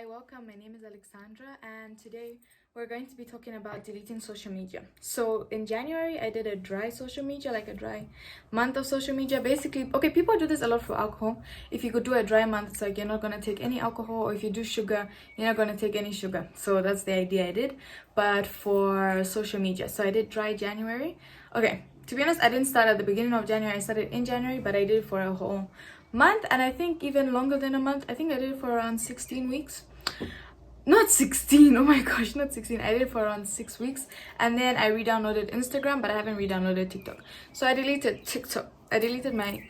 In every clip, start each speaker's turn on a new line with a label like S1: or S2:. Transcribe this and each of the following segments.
S1: Hi, welcome. My name is Alexandra, and today we're going to be talking about deleting social media. So, in January, I did a dry social media, like a dry month of social media. Basically, okay, people do this a lot for alcohol. If you could do a dry month, it's like you're not gonna take any alcohol, or if you do sugar, you're not gonna take any sugar. So, that's the idea I did. But for social media, so I did dry January. Okay, to be honest, I didn't start at the beginning of January, I started in January, but I did it for a whole month, and I think even longer than a month. I think I did it for around 16 weeks. Not 16, oh my gosh, not 16. I did it for around 6 weeks, and then I re-downloaded Instagram, but I haven't re-downloaded TikTok. So I deleted TikTok. I deleted my,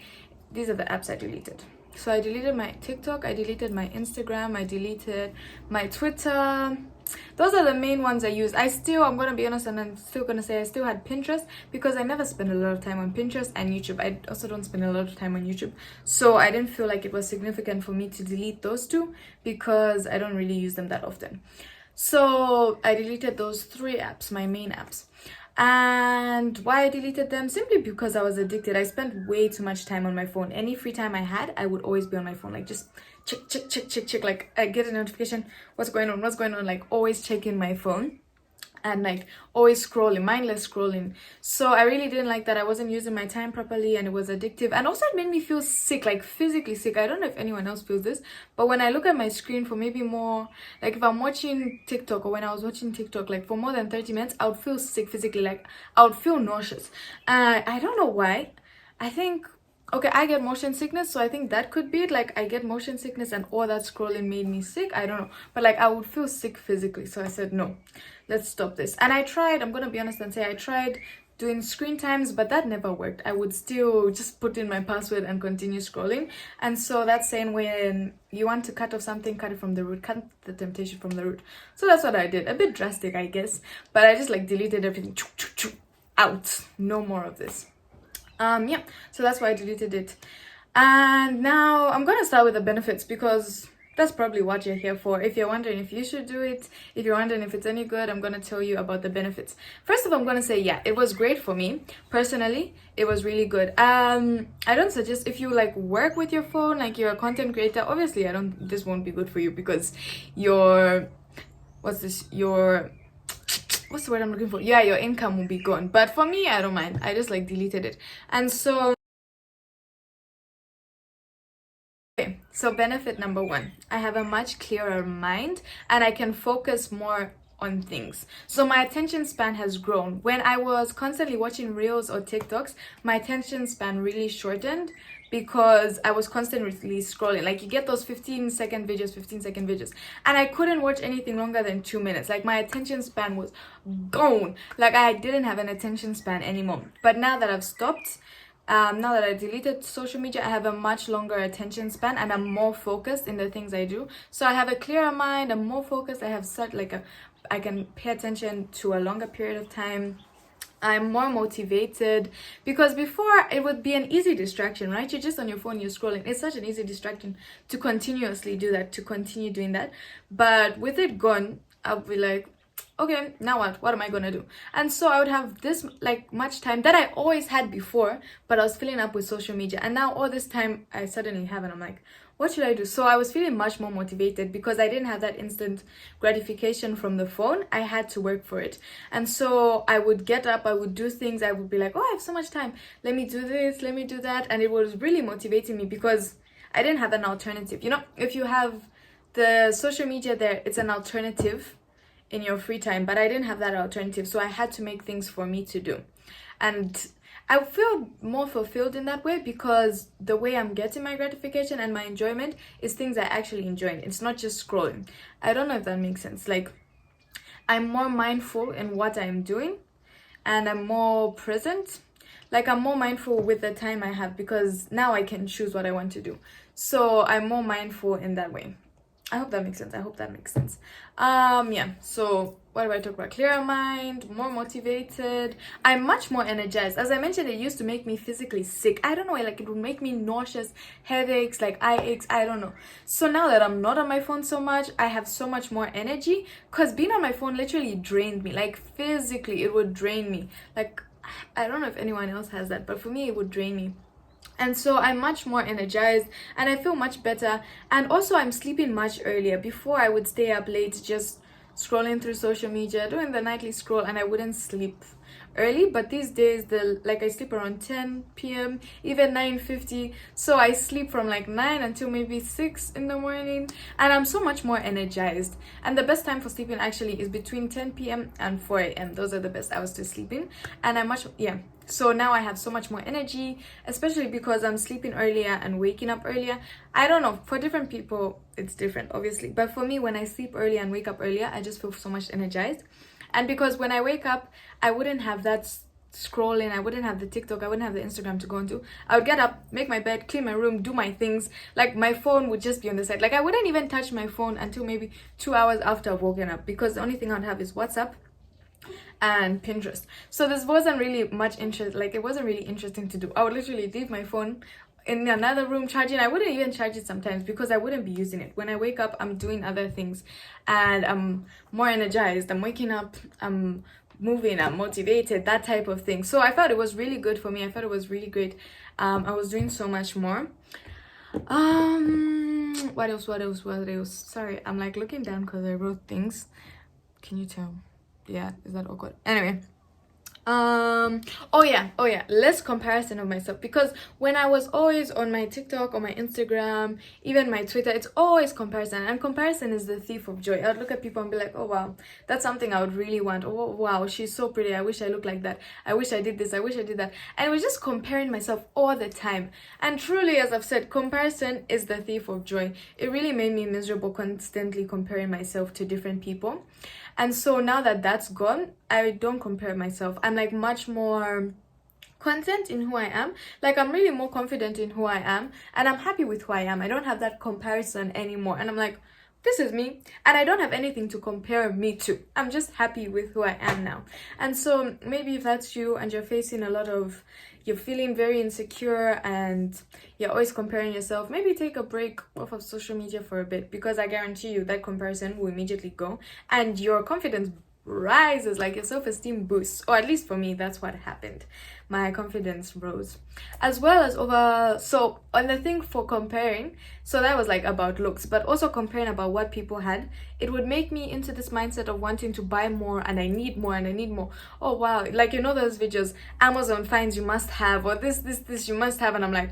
S1: these are the apps I deleted. So I deleted my TikTok, I deleted my Instagram, I deleted my Twitter. Those are the main ones I use. I'm gonna be honest, and I'm still gonna say I still had Pinterest, because I never spend a lot of time on Pinterest, and YouTube. I also don't spend a lot of time on YouTube. So I didn't feel like it was significant for me to delete those two, because I don't really use them that often. So I deleted those 3 apps, my main apps. And why I deleted them? Simply because I was addicted. I spent way too much time on my phone. Any free time I had, I would always be on my phone, like just check. Like I get a notification, what's going on, like always checking my phone, and like always scrolling, mindless scrolling. So I really didn't like that. I wasn't using my time properly, and it was addictive, and also it made me feel sick, like physically sick. I don't know if anyone else feels this, but when I look at my screen for maybe more, like if I'm watching TikTok, or when I was watching TikTok, like for more than 30 minutes, I would feel sick physically. Like I would feel nauseous. I don't know why. I think, okay, I get motion sickness, so I think that could be it. Like I get motion sickness, and all that scrolling made me sick. I don't know, but like I would feel sick physically. So I said, no, let's stop this. And I tried, I'm gonna be honest and say I tried doing screen times, but that never worked. I would still just put in my password and continue scrolling. And so that's saying, when you want to cut off something, cut it from the root, cut the temptation from the root. So that's what I did. A bit drastic, I guess, but I just like deleted everything out. No more of this. Yeah, so that's why I deleted it. And now I'm gonna start with the benefits, because that's probably what you're here for. If you're wondering if you should do it, if you're wondering if it's any good, I'm gonna tell you about the benefits. First of all, I'm gonna say, yeah, it was great for me personally. It was really good. I don't suggest, if you like work with your phone, like you're a content creator, obviously this won't be good for you, because your what's the word I'm looking for? Yeah, your income will be gone. But for me, I don't mind. I just like deleted it. And so, okay, so benefit number 1, I have a much clearer mind, and I can focus more on things. So my attention span has grown. When I was constantly watching reels or TikToks, my attention span really shortened, because I was constantly scrolling. Like you get those 15-second videos, and I couldn't watch anything longer than 2 minutes. Like my attention span was gone. Like I didn't have an attention span anymore. But now that I've stopped, now that I deleted social media, I have a much longer attention span, and I'm more focused in the things I do. So I have a clearer mind, I'm more focused, I have such like I can pay attention to a longer period of time. I'm more motivated, because before it would be an easy distraction, right? You're just on your phone, you're scrolling. It's such an easy distraction to continuously do that, to continue doing that. But with it gone, I'll be like, okay, now what am I gonna do? And so I would have this like much time that I always had before, but I was filling up with social media, and now all this time I suddenly have, and I'm like, what should I do? So I was feeling much more motivated, because I didn't have that instant gratification from the phone. I had to work for it. And so I would get up, I would do things, I would be like, oh, I have so much time, let me do this, let me do that. And it was really motivating me, because I didn't have an alternative. You know, if you have the social media there, it's an alternative in your free time, but I didn't have that alternative, so I had to make things for me to do. And I feel more fulfilled in that way, because the way I'm getting my gratification and my enjoyment is things I actually enjoy. It's not just scrolling. I don't know if that makes sense. Like I'm more mindful in what I'm doing, and I'm more present. Like I'm more mindful with the time I have, because now I can choose what I want to do. So I'm more mindful in that way. I hope that makes sense. Yeah, so what do I talk about? Clearer mind, more motivated. I'm much more energized. As I mentioned, it used to make me physically sick. I don't know, like it would make me nauseous, headaches, like eye aches, I don't know. So now that I'm not on my phone so much, I have so much more energy, because being on my phone literally drained me. Like physically, it would drain me. Like, I don't know if anyone else has that, but for me, it would drain me. And so I'm much more energized and I feel much better. And also I'm sleeping much earlier. Before I would stay up late just scrolling through social media, doing the nightly scroll, and I wouldn't sleep early. But these days, I sleep around 10 p.m, even 9:50. So I sleep from like 9 until maybe 6 in the morning, and I'm so much more energized. And the best time for sleeping actually is between 10 p.m and 4 a.m. Those are the best hours to sleep in. And so now I have so much more energy, especially because I'm sleeping earlier and waking up earlier. I don't know, for different people it's different obviously, but for me, when I sleep early and wake up earlier, I just feel so much energized. And because when I wake up, I wouldn't have that scrolling, I wouldn't have the TikTok, I wouldn't have the Instagram to go into. I would get up, make my bed, clean my room, do my things. Like my phone would just be on the side. Like I wouldn't even touch my phone until maybe 2 hours after I've woken up, because the only thing I'd have is WhatsApp and Pinterest. So this wasn't really much interest, like it wasn't really interesting to do. I would literally leave my phone in another room charging. I wouldn't even charge it sometimes because I wouldn't be using it. When I wake up, I'm doing other things and I'm more energized. I'm waking up, I'm moving, I'm motivated, that type of thing. So I felt it was really good for me. I felt it was really great. I was doing so much more. What else? Sorry, I'm like looking down because I wrote things. Can you tell? Yeah, is that awkward? Anyway, oh yeah, less comparison of myself, because when I was always on my TikTok or my Instagram, even my Twitter, it's always comparison, and comparison is the thief of joy. I'd look at people and be like, oh wow, that's something I would really want. Oh wow, she's so pretty, I wish I looked like that, I wish I did this, I wish I did that. And I was just comparing myself all the time. And truly, as I've said, comparison is the thief of joy. It really made me miserable, constantly comparing myself to different people. And so now that that's gone, I don't compare myself. I'm like much more content in who I am. Like I'm really more confident in who I am, and I'm happy with who I am. I don't have that comparison anymore, and I'm like, this is me, and I don't have anything to compare me to. I'm just happy with who I am now. And so maybe if that's you and you're facing you're feeling very insecure and you're always comparing yourself, maybe take a break off of social media for a bit, because I guarantee you that comparison will immediately go and your confidence rises, like your self-esteem boosts. Or at least for me, that's what happened. My confidence rose. As well as so on the thing for comparing, so that was like about looks, but also comparing about what people had, it would make me into this mindset of wanting to buy more, and I need more and I need more. Oh wow, like those videos, Amazon finds you must have, or this you must have, and I'm like,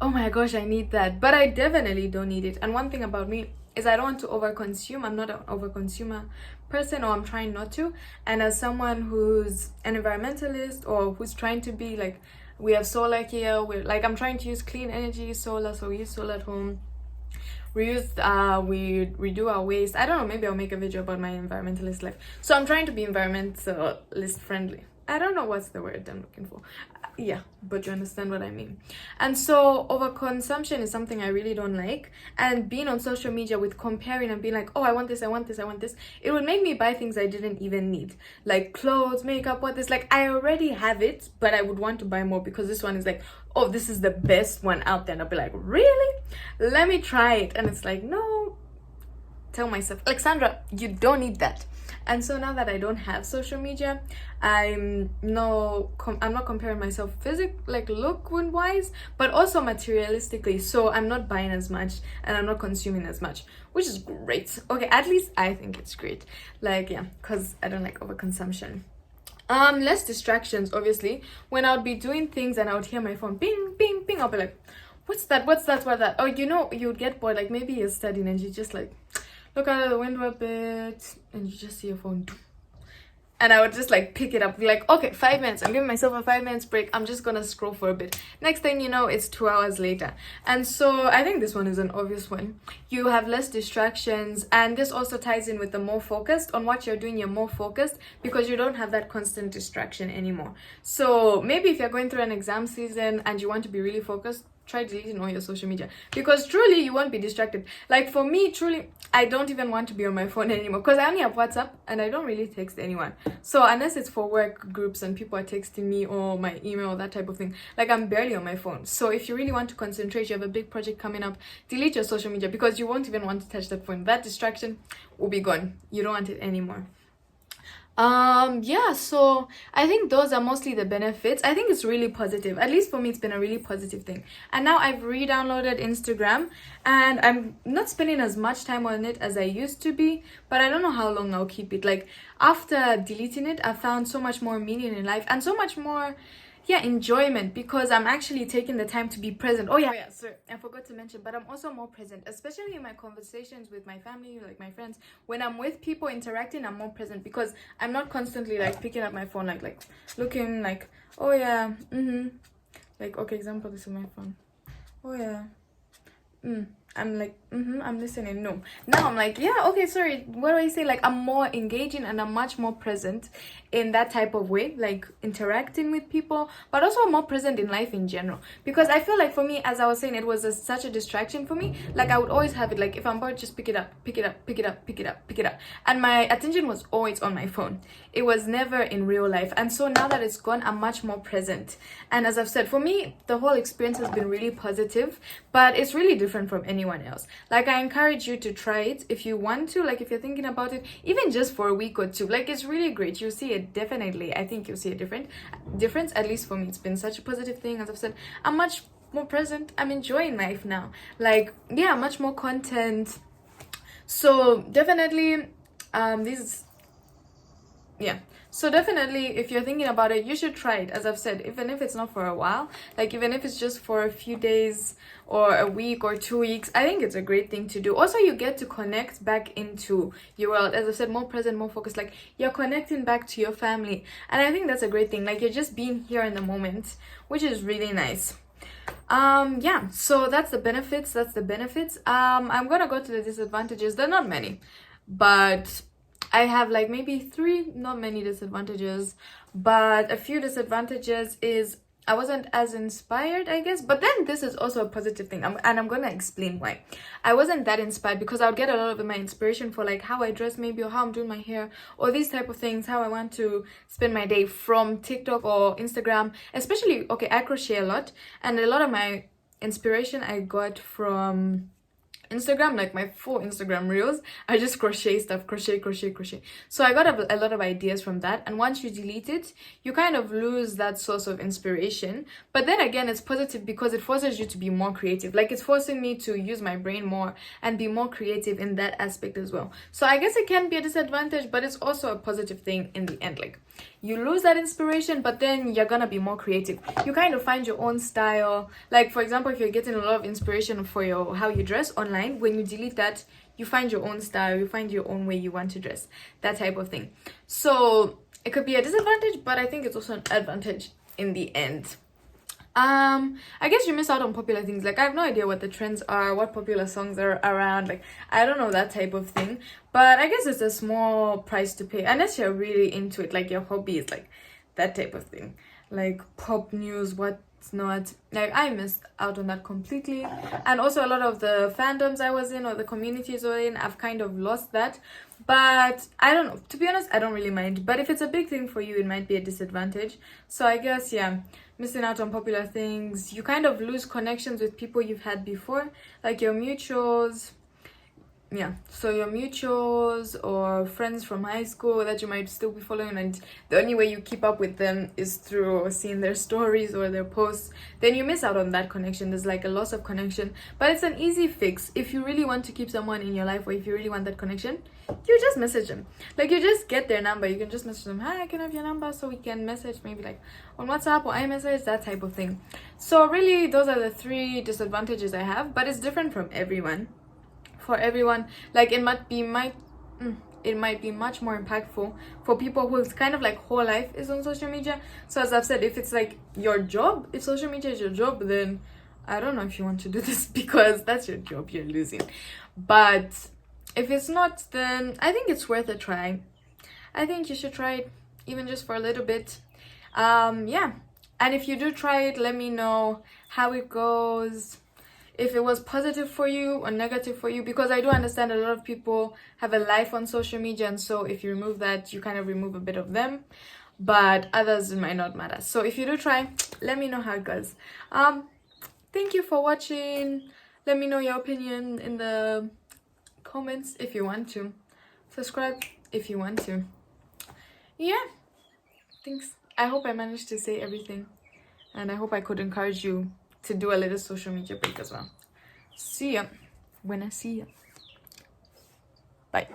S1: oh my gosh, I need that. But I definitely don't need it. And one thing about me is I don't want to overconsume. I'm not an overconsumer person, or I'm trying not to. And as someone who's an environmentalist, or who's trying to be like, we have solar here, I'm trying to use clean energy solar, so we use solar at home. We redo our waste. I don't know, maybe I'll make a video about my environmentalist life. So I'm trying to be environmentalist friendly. I don't know what's the word I'm looking for. Yeah, but you understand what I mean. And so overconsumption is something I really don't like. And being on social media with comparing and being like, oh, I want this, it would make me buy things I didn't even need. Like clothes, makeup, like I already have it, but I would want to buy more because this one is like, oh, this is the best one out there. And I'll be like, really? Let me try it. And it's like, no. Tell myself, Alexandra, you don't need that. And so now that I don't have social media, I'm not comparing myself look wise, but also materialistically. So I'm not buying as much and I'm not consuming as much, which is great. Okay, at least I think it's great. Because I don't like overconsumption. Less distractions, obviously. When I would be doing things and I would hear my phone ping, ping, ping, I'll be like, what's that? Oh, you would get bored. Like maybe you're studying and you just like look out of the window a bit and you just see your phone, and I would just like pick it up, be like, okay, 5 minutes, I'm giving myself a 5 minutes break, I'm just gonna scroll for a bit. Next thing you know, it's 2 hours later. And so I think this one is an obvious one. You have less distractions, and this also ties in with the more focused on what you're doing. You're more focused because you don't have that constant distraction anymore. So maybe if you're going through an exam season and you want to be really focused, try deleting all your social media, because truly you won't be distracted. Like for me, truly, I don't even want to be on my phone anymore because I only have WhatsApp and I don't really text anyone. So unless it's for work groups and people are texting me or my email, that type of thing, like I'm barely on my phone. So if you really want to concentrate, you have a big project coming up, delete your social media, because you won't even want to touch that phone. That distraction will be gone. You don't want it anymore. Yeah, so I think those are mostly the benefits. I think it's really positive. At least for me, it's been a really positive thing. And now I've re-downloaded Instagram and I'm not spending as much time on it as I used to be, but I don't know how long I'll keep it. Like after deleting it, I found so much more meaning in life and so much more, yeah, enjoyment, because I'm actually taking the time to be present. Oh yeah, sorry, I forgot to mention, but I'm also more present, especially in my conversations with my family, like my friends. When I'm with people interacting, I'm more present because I'm not constantly like picking up my phone, like looking like, oh yeah, like, okay, example, this is my phone. Oh yeah. I'm like, I'm listening. No. Now I'm like, yeah, okay, sorry. What do I say? Like, I'm more engaging and I'm much more present in that type of way, like interacting with people, but also more present in life in general. Because I feel like for me, as I was saying, it was such a distraction for me. Like, I would always have it, like, if I'm bored, just pick it up, pick it up, pick it up, pick it up, pick it up. And my attention was always on my phone. It was never in real life. And so now that it's gone, I'm much more present. And as I've said, for me, the whole experience has been really positive, but it's really different from anyone else. Like, I encourage you to try it if you want to, like if you're thinking about it, even just for a week or two. Like, it's really great. You'll see it definitely. I think you'll see a difference. At least for me, it's been such a positive thing. As I've said, I'm much more present. I'm enjoying life now. Like, yeah, much more content. So definitely, these, yeah, so definitely if you're thinking about it, you should try it. As I've said, even if it's not for a while, like even if it's just for a few days or a week or 2 weeks, I think it's a great thing to do. Also, you get to connect back into your world. As I said, more present, more focused, like you're connecting back to your family, and I think that's a great thing. Like, you're just being here in the moment, which is really nice. Yeah, so that's the benefits. I'm gonna go to the disadvantages. They're not many, but I have like maybe three, not many disadvantages, but a few disadvantages is I wasn't as inspired, I guess. But then this is also a positive thing, and I'm gonna explain why. I wasn't that inspired because I would get a lot of my inspiration for like how I dress, maybe, or how I'm doing my hair, or these type of things, how I want to spend my day, from TikTok or Instagram. Especially, okay, I crochet a lot, and a lot of my inspiration I got from Instagram. Like my full Instagram reels, I just crochet stuff, crochet. So I got a lot of ideas from that, and once you delete it, you kind of lose that source of inspiration. But then again, it's positive because it forces you to be more creative. Like, it's forcing me to use my brain more and be more creative in that aspect as well. So I guess it can be a disadvantage, but it's also a positive thing in the end. Like, you lose that inspiration, but then you're gonna be more creative. You kind of find your own style. Like, for example, if you're getting a lot of inspiration for your how you dress online, when you delete that, you find your own style, you find your own way you want to dress, that type of thing. So it could be a disadvantage, but I think it's also an advantage in the end. I guess you miss out on popular things. Like, I have no idea what the trends are, what popular songs are around. Like, I don't know that type of thing. But I guess it's a small price to pay unless you're really into it. Like, your hobby is like that type of thing, like pop news, what's not. Like, I missed out on that completely. And also, a lot of the fandoms I was in or the communities I was in, I've kind of lost that. But I don't know, to be honest, I don't really mind. But if it's a big thing for you, it might be a disadvantage. So I guess, yeah, missing out on popular things, you kind of lose connections with people you've had before, like your mutuals. Yeah, so your mutuals or friends from high school that you might still be following, and the only way you keep up with them is through seeing their stories or their posts, then you miss out on that connection. There's like a loss of connection, but it's an easy fix. If you really want to keep someone in your life, or if you really want that connection, you just message them. Like, you just get their number, you can just message them, hi, I can have your number, so we can message maybe like on WhatsApp or iMessage, that type of thing. So really, those are the three disadvantages I have, but it's different from everyone. For everyone, like, it might be much more impactful for people whose kind of like whole life is on social media. So as I've said, if it's like your job, if social media is your job, then I don't know if you want to do this because that's your job you're losing. But if it's not, then I think it's worth a try. I think you should try it, even just for a little bit. Yeah, and if you do try it, let me know how it goes, if it was positive for you or negative for you, because I do understand a lot of people have a life on social media, and so if you remove that, you kind of remove a bit of them, but others, it might not matter. So if you do try, let me know how it goes. Thank you for watching. Let me know your opinion in the comments if you want to. Subscribe if you want to. Yeah, thanks. I hope I managed to say everything, and I hope I could encourage you to do a little social media break as well. See ya when I see ya. Bye.